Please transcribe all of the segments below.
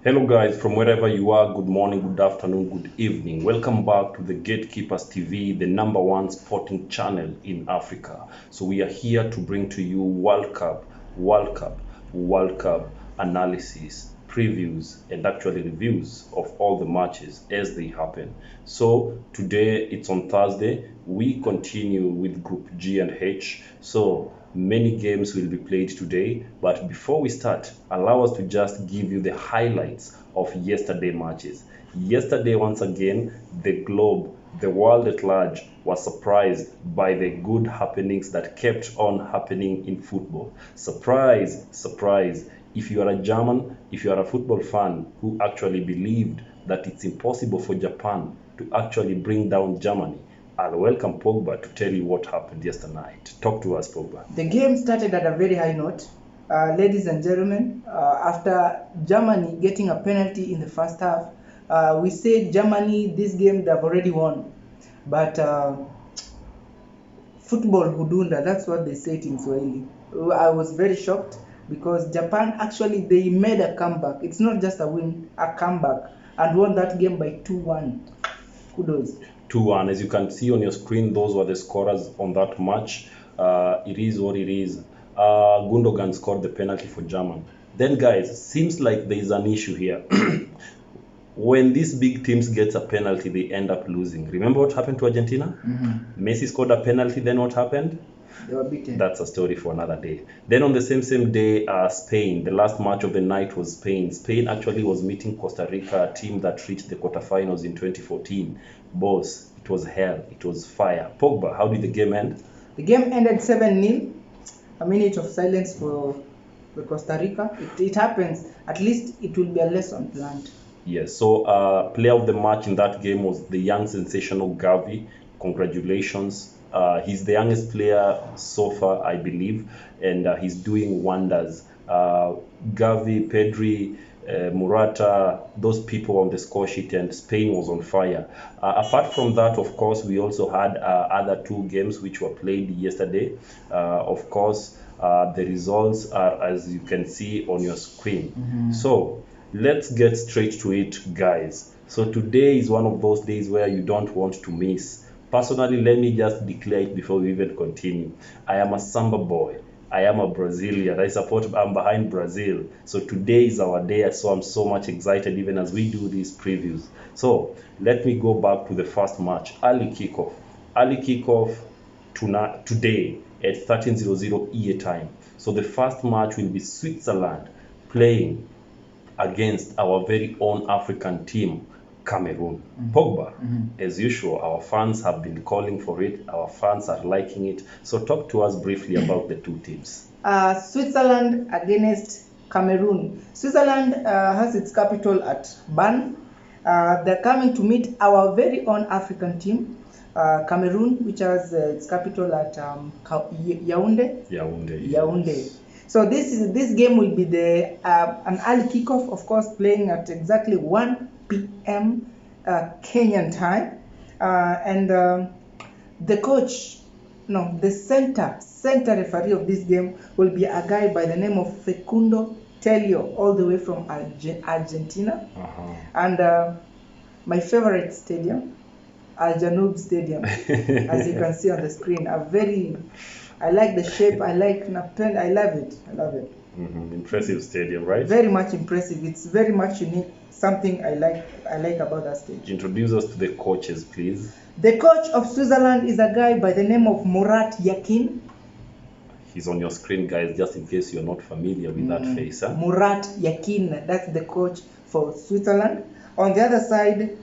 Hello, guys, from wherever you are, good morning, good afternoon, good evening. Welcome back to the Gatekeepers TV, the number one sporting channel in Africa. So, we are here to bring to you World Cup analysis, previews, and actually reviews of all the matches as they happen. So, today it's on Thursday. We continue with Group G and H. So, many games will be played today, but before we start, allow us to just give you the highlights of yesterday matches. Yesterday, once again, the globe, the world at large, was surprised by the good happenings that kept on happening in football. Surprise, surprise. If you are a German, if you are a football fan who actually believed that it's impossible for Japan to actually bring down Germany, I'll welcome Pogba to tell you what happened yesterday night. Talk to us, Pogba. The game started at a very high note. Ladies and gentlemen, after Germany getting a penalty in the first half, we said Germany, this game they've already won. But football hudunda, that's what they say it in Swahili. I was very shocked because Japan actually, they made a comeback. It's not just a win, a comeback, and won that game by 2-1. Kudos. 2-1. As you can see on your screen, those were the scorers on that match. It is what it is. Gundogan scored the penalty for Germany. Then, guys, seems like there is an issue here. When these big teams get a penalty, they end up losing. Remember what happened to Argentina? Mm-hmm. Messi scored a penalty, then what happened? They were beaten. That's a story for another day. Then on the same day, Spain. The last match of the night was Spain. Spain actually was meeting Costa Rica, a team that reached the quarterfinals in 2014. Boss, it was hell. It was fire. Pogba, how did the game end? The game ended 7-0. A minute of silence for Costa Rica. It happens. At least it will be a lesson learned. Yes. So, player of the match in that game was the young sensational Gavi. Congratulations. He's the youngest player so far, I believe, and he's doing wonders. Gavi, Pedri, Morata, those people on the score sheet, and Spain was on fire. Apart from that, of course, we also had other two games which were played yesterday. Of course, the results are as you can see on your screen. Mm-hmm. So let's get straight to it, guys. So today is one of those days where you don't want to miss. Personally, let me just declare it before we even continue. I am a Samba boy. I am a Brazilian. I'm behind Brazil. So today is our day, so I'm so much excited even as we do these previews. So let me go back to the first match. Early kickoff today at 13:00 EA time. So the first match will be Switzerland playing against our very own African team, Cameroon. Mm-hmm. Pogba, Mm-hmm. as usual, our fans have been calling for it. Our fans are liking it. So talk to us briefly about the two teams. Switzerland against Cameroon. Switzerland has its capital at Bern. They're coming to meet our very own African team, Cameroon, which has its capital at Yaoundé. Yaoundé. So this game will be an early kickoff, of course, playing at exactly 1 p.m. Kenyan time, and the center referee of this game will be a guy by the name of Facundo Tello, all the way from Argentina. Uh-huh. And my favorite stadium, Al Janoub Stadium, as you can see on the screen. I like the shape. I like Napen. I love it. Mm-hmm. Impressive stadium, right? Very much impressive. It's very much unique. Something I like about that stadium. Introduce us to the coaches, please. The coach of Switzerland is a guy by the name of Murat Yakin. He's on your screen, guys, just in case you're not familiar with that face. Huh? Murat Yakin, that's the coach for Switzerland. On the other side,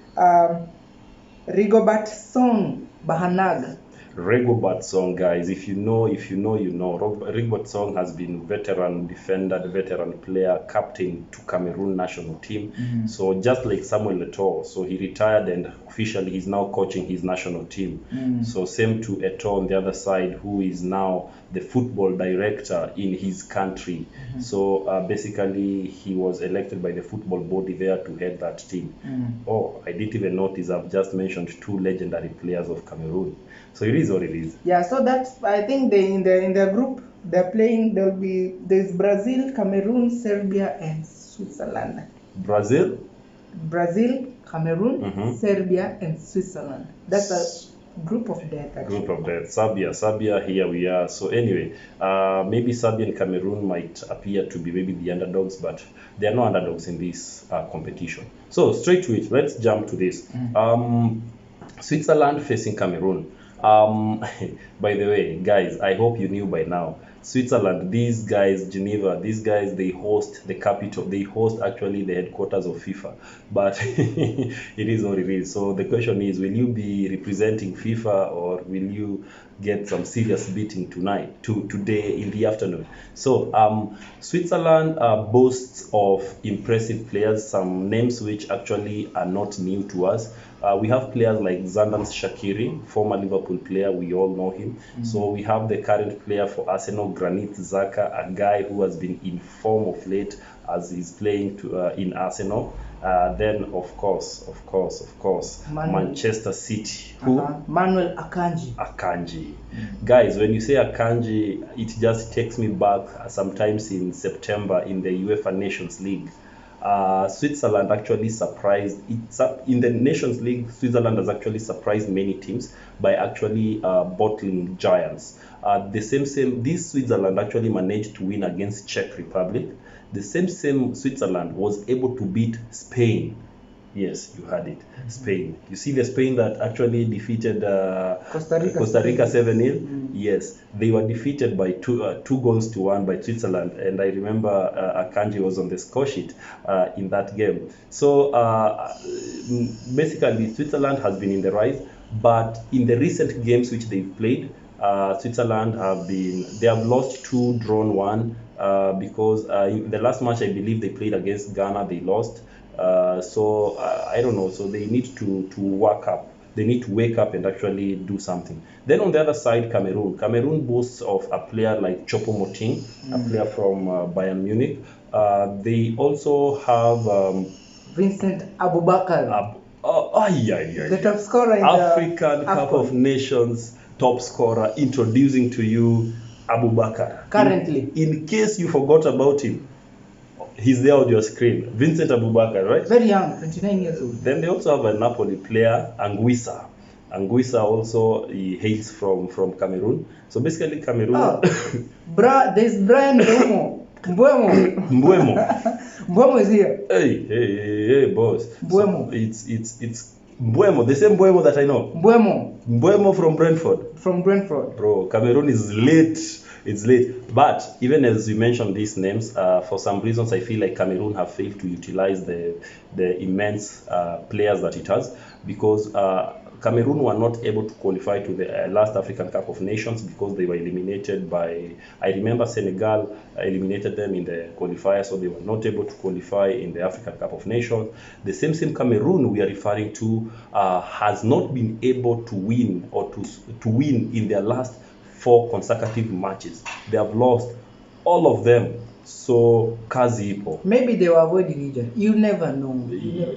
Rigobert Song Bahanag. Rigobert Song, guys, if you know, you know. Rigobert Song has been veteran defender, veteran player, captain to Cameroon national team. Mm-hmm. So just like Samuel Eto'o, so he retired and officially he's now coaching his national team. Mm-hmm. So same to Eto'o on the other side, who is now the football director in his country. Mm-hmm. So basically he was elected by the football body there to head that team. Mm-hmm. Oh, I didn't even notice I've just mentioned two legendary players of Cameroon. So it is what it is. Yeah, so that's, I think in their group they're playing. There's Brazil, Cameroon, Serbia, and Switzerland. Brazil, Brazil, Cameroon, Mhm. Serbia, and Switzerland. That's a group of death, actually. group of death. Serbia, here we are. So anyway, maybe Serbia and Cameroon might appear to be maybe the underdogs, but they are no underdogs in this competition. So straight to it, let's jump to this. Switzerland facing Cameroon. By the way, guys, I hope you knew by now. Switzerland, these guys, Geneva, these guys, they host the capital, they host actually the headquarters of FIFA. But it is what it is. So the question is, will you be representing FIFA or will you get some serious beating today in the afternoon? So Switzerland boasts of impressive players, some names which actually are not new to us. We have players like Zandan Shaqiri, former Liverpool player, we all know him. So we have the current player for Arsenal, Granit Xhaka, a guy who has been in form of late as he's playing in Arsenal. Then of course, Manchester City. Who? Manuel Akanji. Akanji. Guys, when you say Akanji, it just takes me back sometimes in September in the UEFA Nations League. Switzerland actually surprised. In the Nations League, Switzerland has actually surprised many teams by actually bottling giants. This Switzerland actually managed to win against Czech Republic. The same Switzerland was able to beat Spain. Yes, you heard it. Spain. You see the Spain that actually defeated Costa Rica 7-0? Yes, they were defeated by 2-1 by Switzerland, and I remember Akanji was on the score sheet in that game. So basically, Switzerland has been in the rise, but in the recent games which they've played, Switzerland they have lost 2, drawn 1, because in the last match I believe they played against Ghana, they lost. So I don't know. So they need to work up. They need to wake up and actually do something. Then on the other side, Cameroon. Cameroon boasts of a player like Choupo-Moting, a player from Bayern Munich. They also have Vincent Aboubakar, the top scorer in African the Cup of Nations top scorer. Introducing to you Aboubakar. Currently, in case you forgot about him, he's there on your screen. Vincent Aboubakar, right? Very young, 29 years old. Then they also have a Napoli player, Anguissa. Anguissa also, he hails from Cameroon. So basically Cameroon. There's Brian Mbeumo. Mbeumo is here. Hey, boss. Mbeumo. So it's Mbeumo, the same Mbeumo that I know. Mbeumo from Brentford. From Brentford. Bro, Cameroon is late. It's late. But even as you mentioned these names, for some reasons I feel like Cameroon have failed to utilize the immense players that it has, because Cameroon were not able to qualify to the last African Cup of Nations because they were eliminated by, I remember Senegal eliminated them in the qualifier, so they were not able to qualify in the African Cup of Nations. The same Cameroon we are referring to has not been able to win or to win in their last 4 consecutive matches. They have lost all of them. So kazi ipo. Maybe they were avoiding injury. You never know.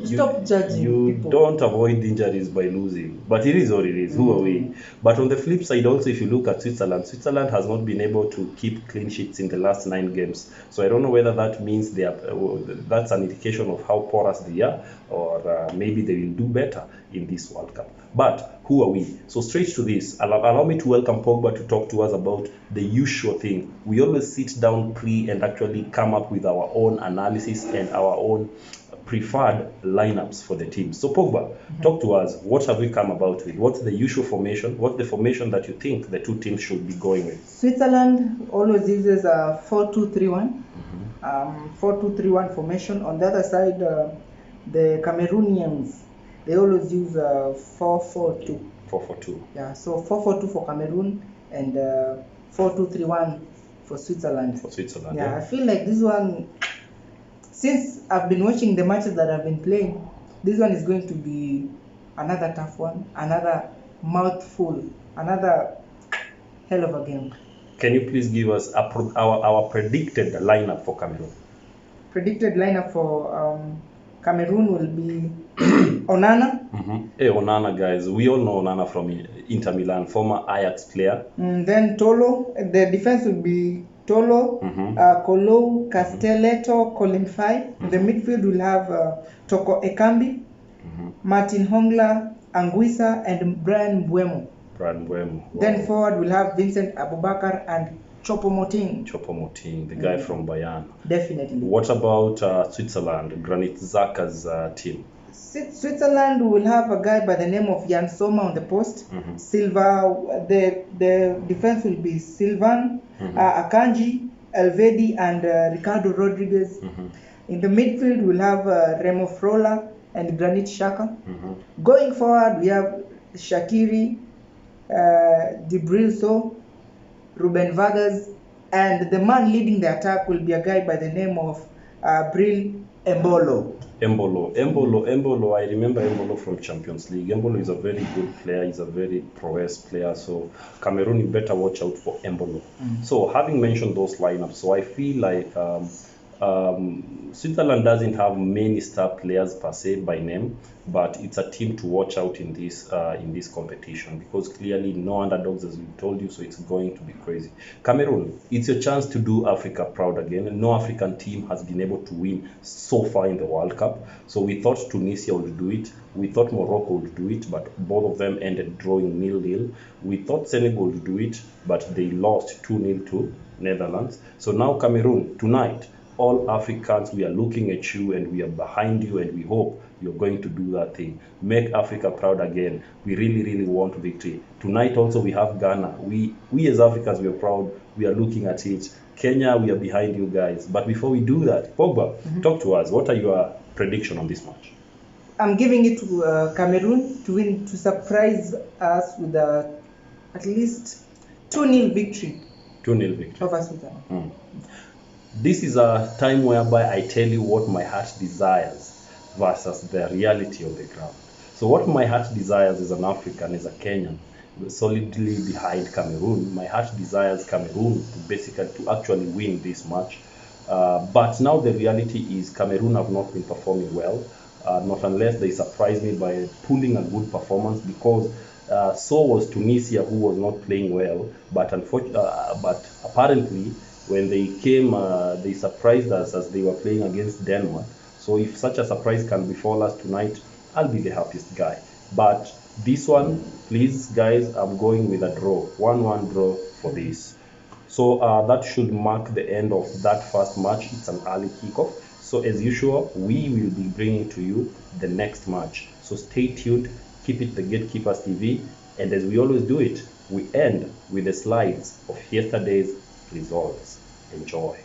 Stop judging you people. Don't avoid injuries by losing. But it is what it is. Who are we? But on the flip side also, if you look at Switzerland has not been able to keep clean sheets in the last 9 games. So I don't know whether that means that's an indication of how porous they are, or maybe they will do better in this World Cup. But who are we? So straight to this, allow me to welcome Pogba to talk to us about the usual thing. We always sit down and actually come up with our own analysis and our own preferred lineups for the team. So Pogba, talk to us. What have we come about with? What's the usual formation? What's the formation that you think the 2 teams should be going with? Switzerland always uses a 4-2-3-1. 4-2-3-1 formation. On the other side, the Cameroonians, they always use 4-4-2. 4-4-2. Yeah, so 4-4-2 for Cameroon and 4-2-3-1 for Switzerland. Yeah, I feel like this one, since I've been watching the matches that I've been playing, this one is going to be another tough one, another mouthful, another hell of a game. Can you please give us our predicted lineup for Cameroon? Predicted lineup for Cameroon will be Onana. Hey, Onana, guys. We all know Onana from Inter Milan, former Ajax player. Then Tolo. The defense will be Tolo, Mhm. Kolou, Castelletto, Colin Fai. In the midfield, we'll have Toko Ekambi, Martin Hongla, Anguissa, and Brian Mbuemo. Brad Mbeumo. Then forward, we'll have Vincent Abubakar and Chopo-Moting. Choupo-Moting, the guy from Bayern. Definitely. What about Switzerland, Granit Xhaka's team? Switzerland will have a guy by the name of Jan Sommer on the post. Silva, the defense will be Silvan, Akanji, Elvedi, and Ricardo Rodriguez. In the midfield, we'll have Remo Frola and Granit Xhaka. Going forward, we have Shaqiri, Dibrilso, Ruben Vargas, and the man leading the attack will be a guy by the name of Bril Embolo. Embolo, I remember Embolo from Champions League. Embolo is a very good player, he's a very prowess player, so Cameroon, you better watch out for Embolo. So having mentioned those lineups, so I feel like Switzerland doesn't have many star players per se by name, but it's a team to watch out in this competition, because clearly no underdogs, as we told you, so it's going to be crazy. Cameroon, it's your chance to do Africa proud again. No African team has been able to win so far in the World Cup, so we thought Tunisia would do it, we thought Morocco would do it, but both of them ended drawing 0-0. We thought Senegal would do it, but they lost 2-0 to Netherlands. So now Cameroon, tonight, all Africans, we are looking at you and we are behind you, and we hope you're going to do that thing. Make Africa proud again. We really, really want victory. Tonight also we have Ghana. We as Africans, we are proud. We are looking at it. Kenya, we are behind you guys. But before we do that, Pogba, talk to us. What are your prediction on this match? I'm giving it to Cameroon to win, to surprise us with at least 2-0 victory 2-0 victory. over Switzerland. This is a time whereby I tell you what my heart desires versus the reality of the ground. So what my heart desires as an African, as a Kenyan, solidly behind Cameroon, my heart desires Cameroon to actually win this match. But now the reality is Cameroon have not been performing well, not unless they surprise me by pulling a good performance, because so was Tunisia, who was not playing well, but apparently when they came, they surprised us as they were playing against Denmark. So if such a surprise can befall us tonight, I'll be the happiest guy. But this one, please guys, I'm going with a draw, 1-1 draw for this. So that should mark the end of that first match. It's an early kickoff. So as usual, we will be bringing to you the next match. So stay tuned, keep it the Gatekeepers TV, and as we always do it, we end with the slides of yesterday's results. Enjoy.